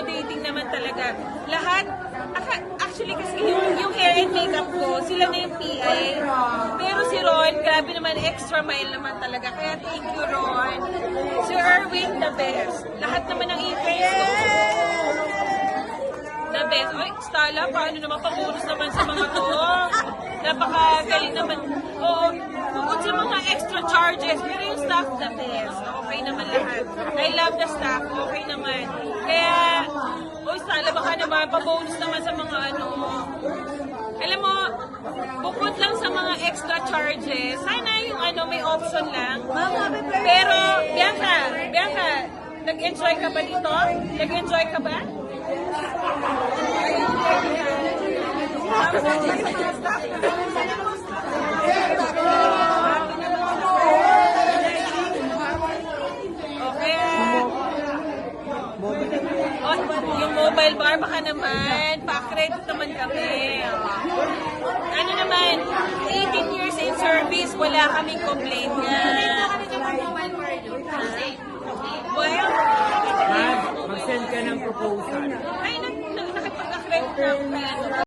accommodating naman talaga. Lahat, actually kasi yung hair and makeup ko, sila na yung PA. Pero si Ron, grabe naman, extra mile naman talaga. Kaya thank you, Ron. Si Erwin, the best. Lahat naman ng e-friends ko. The best. Ay, Stella, paano naman pag-bonus naman sa mga to? Napakagaling naman. Oo, bukod sa mga extra charges, pero yung staff, the best. Okay naman lahat. I love the staff. Okay naman. Kaya, Stella, baka naman, pa-bonus naman sa mga ano. Alam mo, bukod lang sa mga extra charges, sana yung ano, may option lang. Pero, Bianca, nag-enjoy ka ba dito? Nag-enjoy ka ba? Yung mobile bar, baka naman, pa-credit naman kami. Ano naman, 18 years in service, wala kaming complaint yan. Well, Mag-send ka ng proposal. ay, nakipag-credit na ako.